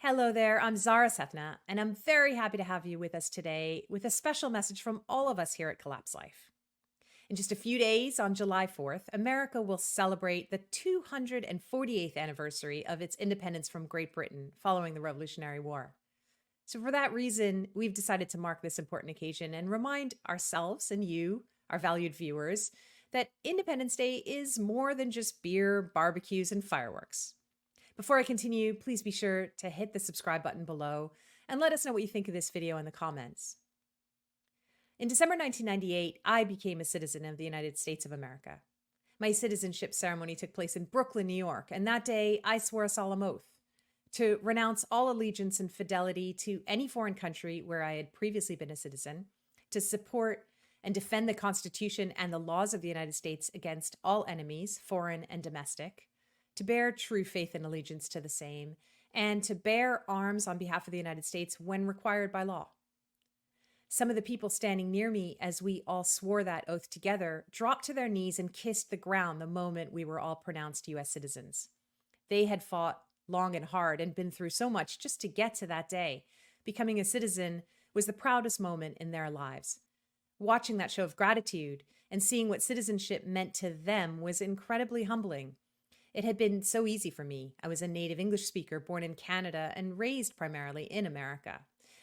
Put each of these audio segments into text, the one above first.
Hello there, I'm Zahra Sethna, and I'm very happy to have you with us today with a special message from all of us here at Collapse Life. In just a few days, on July 4th, America will celebrate the 248th anniversary of its independence from Great Britain following the Revolutionary War. So, for that reason, we've decided to mark this important occasion and remind ourselves and you, our valued viewers, that Independence Day is more than just beer, barbecues, and fireworks. Before I continue, please be sure to hit the subscribe button below and let us know what you think of this video in the comments. In December 1998, I became a citizen of the United States of America. My citizenship ceremony took place in Brooklyn, New York, and that day I swore a solemn oath to renounce all allegiance and fidelity to any foreign country where I had previously been a citizen, to support and defend the Constitution and the laws of the United States against all enemies, foreign and domestic, to bear true faith and allegiance to the same, and to bear arms on behalf of the United States when required by law. Some of the people standing near me as we all swore that oath together dropped to their knees and kissed the ground the moment we were all pronounced U.S. citizens. They had fought long and hard and been through so much just to get to that day. Becoming a citizen was the proudest moment in their lives. Watching that show of gratitude and seeing what citizenship meant to them was incredibly humbling. It had been so easy for me. I was a native English speaker born in Canada and raised primarily in America.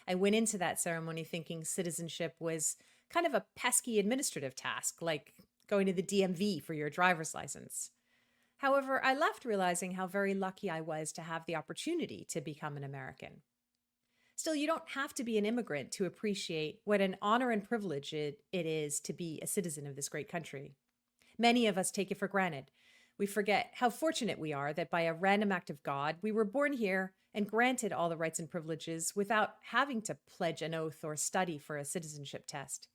I went into that ceremony thinking citizenship was kind of a pesky administrative task, like going to the DMV for your driver's license. However, I left realizing how very lucky I was to have the opportunity to become an American. Still, you don't have to be an immigrant to appreciate what an honor and privilege it is to be a citizen of this great country. Many of us take it for granted. We forget how fortunate we are that by a random act of God, we were born here and granted all the rights and privileges without having to pledge an oath or study for a citizenship test.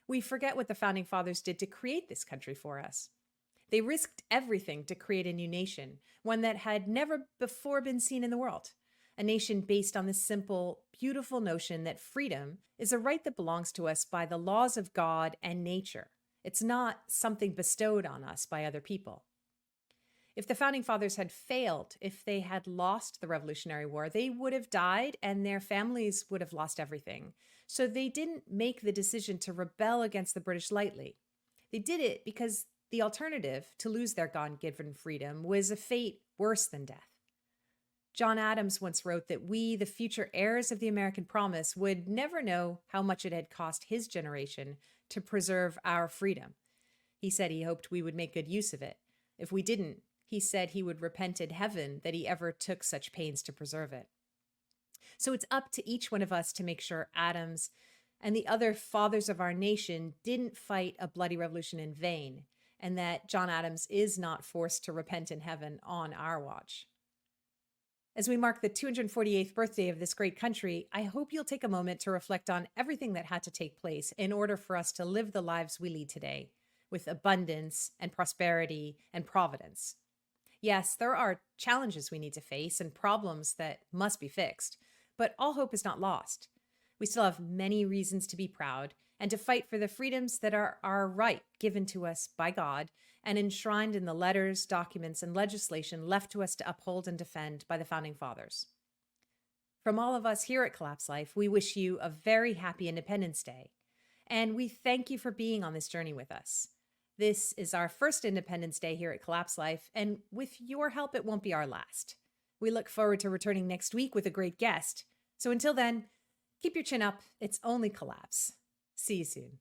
We forget what the founding fathers did to create this country for us. They risked everything to create a new nation, one that had never before been seen in the world. A nation based on the simple, beautiful notion that freedom is a right that belongs to us by the laws of God and nature. It's not something bestowed on us by other people. If the founding fathers had failed, if they had lost the Revolutionary War, they would have died and their families would have lost everything. So they didn't make the decision to rebel against the British lightly. They did it because the alternative to lose their God-given freedom was a fate worse than death. John Adams once wrote that we, the future heirs of the American promise, would never know how much it had cost his generation to preserve our freedom. He said he hoped we would make good use of it. If we didn't, he said he would repent in heaven that he ever took such pains to preserve it. So it's up to each one of us to make sure Adams and the other fathers of our nation didn't fight a bloody revolution in vain, and that John Adams is not forced to repent in heaven on our watch. As we mark the 248th birthday of this great country, I hope you'll take a moment to reflect on everything that had to take place in order for us to live the lives we lead today, with abundance and prosperity and providence. Yes, there are challenges we need to face and problems that must be fixed, but all hope is not lost. We still have many reasons to be proud and to fight for the freedoms that are our right given to us by God and enshrined in the letters, documents, and legislation left to us to uphold and defend by the founding fathers. From all of us here at Collapse Life, we wish you a very happy Independence Day, and we thank you for being on this journey with us. This is our first Independence Day here at Collapse Life, and with your help, it won't be our last. We look forward to returning next week with a great guest. So until then, keep your chin up. It's only Collapse. See you soon.